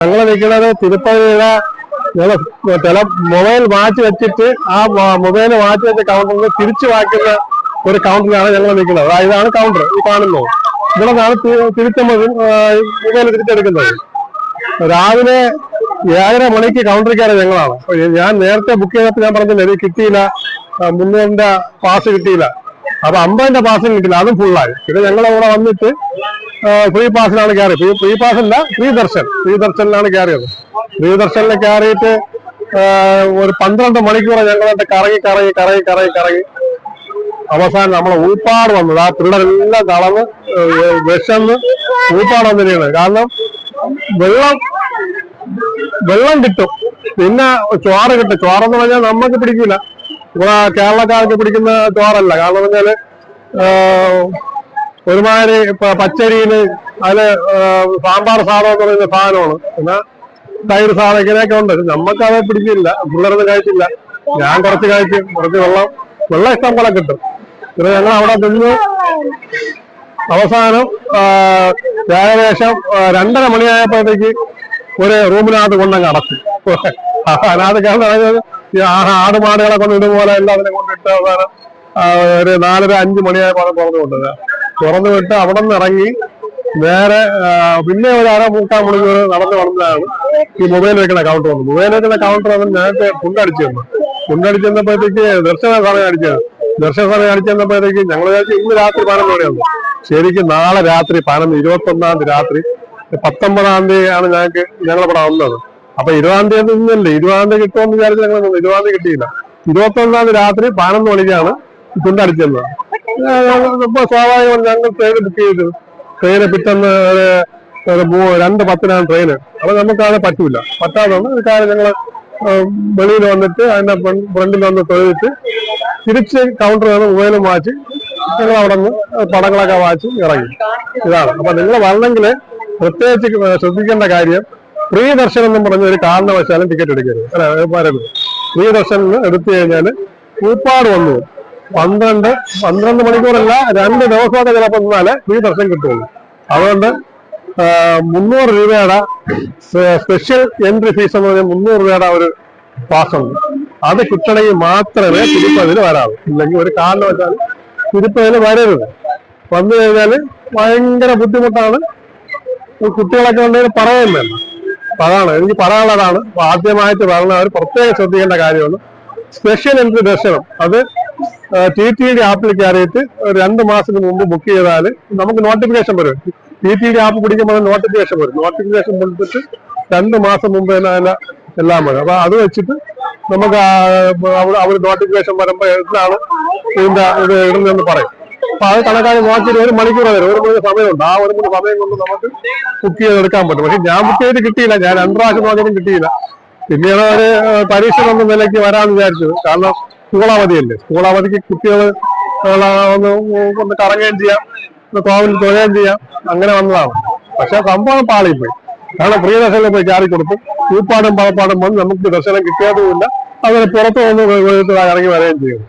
ഞങ്ങൾ നിൽക്കുന്നത് തിരുപ്പതിയുടെ ചില മൊബൈൽ മാറ്റി വെച്ചിട്ട് ആ മൊബൈൽ മാറ്റി വെച്ച കൗണ്ടറിൽ തിരിച്ചു വാക്കുന്ന ഒരു കൗണ്ടറിലാണ് ഞങ്ങൾ നിൽക്കുന്നത്. ഇതാണ് കൗണ്ടർ, ഈ കാണുന്നത്. ഇവിടെ നിന്നാണ് മൊബൈൽ തിരിച്ചെടുക്കുന്നത്. രാവിലെ 7:30 മണിക്ക് കൗണ്ടറിൽ കയറിയ ഞങ്ങളാണ്. ഞാൻ നേരത്തെ ബുക്ക് ചെയ്തപ്പോൾ ഞാൻ പറഞ്ഞില്ല, ഇത് കിട്ടിയില്ല, 300 പാസ് കിട്ടിയില്ല. അപ്പൊ 50 പാസിന് കിട്ടില്ല, അതും ഫുള്ളായി. പിന്നെ ഞങ്ങൾ അവിടെ വന്നിട്ട് ഫ്രീ പാസിലാണ് കയറിയത്. ഫ്രീ പാസ് അല്ല, ഫ്രീ ദർശനിലാണ് കയറിയത്. ഫ്രീ ദർശനിൽ കയറിയിട്ട് ഒരു 12 മണിക്കൂർ ഞങ്ങളായിട്ട് കറങ്ങി അവസാനം നമ്മളെ ഊപ്പാട് വന്നത്. ആ പിള്ളേരെല്ലാം കളന്ന് വിശന്ന് ഊപ്പാട് വന്നിരിക്കുന്നത്. കാരണം വെള്ളം കിട്ടും, പിന്നെ ചോറ് കിട്ടും. ചോറെന്ന് പറഞ്ഞാൽ നമുക്ക് പിടിക്കില്ല, ഇവിടെ കേരളക്കാർക്ക് പിടിക്കുന്ന ചോറല്ല. കാരണം പറഞ്ഞാല് ഒരുമാതിരി പച്ചരിയില് അതില് സാമ്പാർ സാധനം എന്ന് പറയുന്ന സാധനമാണ്, പിന്നെ തൈര് സാധനം ഇങ്ങനെയൊക്കെ ഉണ്ട്. നമുക്കത് പിടിക്കില്ല, പിള്ളേരൊന്നും കഴിച്ചില്ല. ഞാൻ കുറച്ച് കഴിക്കും, കുറച്ച് വെള്ളം ഇഷ്ടം പോലെ കിട്ടും. പിന്നെ ഞങ്ങൾ അവിടെ നിന്ന് അവസാനം ഏകദേശം 2:30 മണിയായപ്പോഴത്തേക്ക് ഒരു റൂമിനകത്ത് കൊണ്ടങ്ങ് അടച്ചു. അതിനകത്ത് കാരണം ആടുമാടുകളെ കൊണ്ട് ഇതുപോലെ എല്ലാത്തിനെ കൊണ്ടിട്ട് അവസാനം ഒരു 4:30-5 മണിയായപ്പോൾ തുറന്നു വിട്ട് അവിടെ നിന്ന് ഇറങ്ങി നേരെ പിന്നെ ഒരു 1/4-3/4 മണിക്കൂർ നടന്നു വന്നതാണ് ഈ മൊബൈൽ വെക്കുന്ന കൗണ്ടർ വന്നു. മൊബൈൽ വെക്കുന്ന കൗണ്ടർ വന്ന് നേരത്തെ ഫുഡടിച്ചു തന്നപ്പോഴത്തേക്ക് ദർശന സമയം അടിച്ചു തന്നപ്പോഴത്തേക്ക് ഞങ്ങൾ വിചാരിച്ചു ഇന്ന് രാത്രി 11 മണിയാണ്. ശരിക്കും നാളെ രാത്രി 21-ാം തീയതി രാത്രി 19-ാം തീയതിയാണ് ഞങ്ങളിവിടെ വന്നത്. അപ്പൊ 20-ാം തീയതി ഇന്നല്ലേ, 20-ാം തീയതി കിട്ടുമെന്ന് വിചാരിച്ച് ഞങ്ങൾ 20-ാം തീയതി കിട്ടിയില്ല. 21-ാം തീയതി രാത്രി 11 മണിക്കാണ് ഫുഡടിച്ചത്. സ്വാഭാവികമാണ് ഞങ്ങൾ ട്രെയിൻ ബുക്ക് ചെയ്തത്. ട്രെയിന് പിറ്റന്ന് 2:10-നാണ് ട്രെയിന്. അപ്പൊ നമുക്കത് പറ്റാതെ ഒരു കാര്യം ഞങ്ങള് വെളിയിൽ വന്നിട്ട് അതിന്റെ ഫ്രണ്ടിൽ വന്ന് തൊഴിലിട്ട് തിരിച്ച് കൗണ്ടർ വന്ന് മൊബൈലും വാച്ച് ഞങ്ങൾ അവിടെ നിന്ന് പടങ്ങളൊക്കെ വാച്ച് ഇറങ്ങി. ഇതാണ്. അപ്പൊ നിങ്ങൾ വരണമെങ്കിൽ പ്രത്യേകിച്ച് ശ്രദ്ധിക്കേണ്ട കാര്യം, ഫ്രീ ദർശനം എന്ന് പറഞ്ഞ ഒരു കാരണവശാലും ടിക്കറ്റ് എടുക്കരുത്. ഫ്രീ ദർശനം എടുത്തു കഴിഞ്ഞാൽ ഊപ്പാട് വന്നു 12 മണിക്കൂറല്ല, 2 ദിവസമൊക്കെ ചിലപ്പോൾ നിന്നാലേ ഫ്രീ ദർശനം കിട്ടുള്ളൂ. അതുകൊണ്ട് 300 രൂപയുടെ സ്പെഷ്യൽ എൻട്രി ഫീസ് എന്ന് പറഞ്ഞാൽ 300 രൂപയുടെ ഒരു പാസ് ഉണ്ട്. അത് കിട്ടണമെങ്കിൽ മാത്രമേ തിരുപ്പതിൽ വരാവൂ. ഇല്ലെങ്കിൽ ഒരു കാരണവശാലും തിരുപ്പതിൽ വരരുത്. വന്നു കഴിഞ്ഞാൽ ഭയങ്കര ബുദ്ധിമുട്ടാണ്. കുട്ടികളൊക്കെ ഉണ്ടെങ്കിൽ പറയുകയും വേണ്ട. അപ്പൊ അതാണ് എനിക്ക് പറയാനുള്ളതാണ്. ആദ്യമായിട്ട് പറഞ്ഞവർ പ്രത്യേകം ശ്രദ്ധിക്കേണ്ട കാര്യമാണ് സ്പെഷ്യൽ എൻട്രി ദർശനം. അത് TTD ആപ്പിൽ കയറിയിട്ട് 2 മാസത്തിന് മുമ്പ് ബുക്ക് ചെയ്താൽ നമുക്ക് നോട്ടിഫിക്കേഷൻ വരും. TTD ആപ്പ് പിടിക്കുമ്പോൾ നോട്ടിഫിക്കേഷൻ വരും. നോട്ടിഫിക്കേഷൻ കൊടുത്തിട്ട് 2 മാസം മുമ്പ് തന്നെ എല്ലാം വരും. അപ്പൊ അത് വെച്ചിട്ട് നമുക്ക് അവർ നോട്ടിഫിക്കേഷൻ വരുമ്പോ എന്താണ് ഇതിന്റെ ഇത് ഇടുന്നതെന്ന് പറയും. അപ്പൊ അത് കണക്കാക്കി നോക്കിയിട്ട് 1 മണിക്കൂർ വരും. 1 മണിക്കൂർ സമയമുണ്ട്. ആ 1 മണിക്കൂർ സമയം കൊണ്ട് നമുക്ക് ബുക്ക് ചെയ്തെടുക്കാൻ പറ്റും. പക്ഷെ ഞാൻ ബുക്ക് ചെയ്ത് കിട്ടിയില്ല. ഞാൻ 2 പ്രാവശ്യം നോക്കിയതും കിട്ടിയില്ല. പിന്നീട് ഒരു പരീക്ഷ എന്ന നിലയ്ക്ക് വരാമെന്ന് വിചാരിച്ചത്. കാരണം സ്കൂൾ അവധിയല്ലേ, സ്കൂൾ അവധിക്ക് കുട്ടികൾ ഒന്ന് കറങ്ങുകയും ചെയ്യാം, കോവിൽ തൊഴുകയും ചെയ്യാം, അങ്ങനെ വന്നതാണ്. പക്ഷെ സംഭവം പാളിപ്പോയി. കാരണം ഫ്രീ ദർശനം പോയി കയറി കൊടുത്തു. ഊപ്പാടും പളപ്പാടും വന്ന് നമുക്ക് ദർശനം കിട്ടിയതുമില്ല. അങ്ങനെ പുറത്തു വന്ന് ഇറങ്ങി വരികയും ചെയ്യും.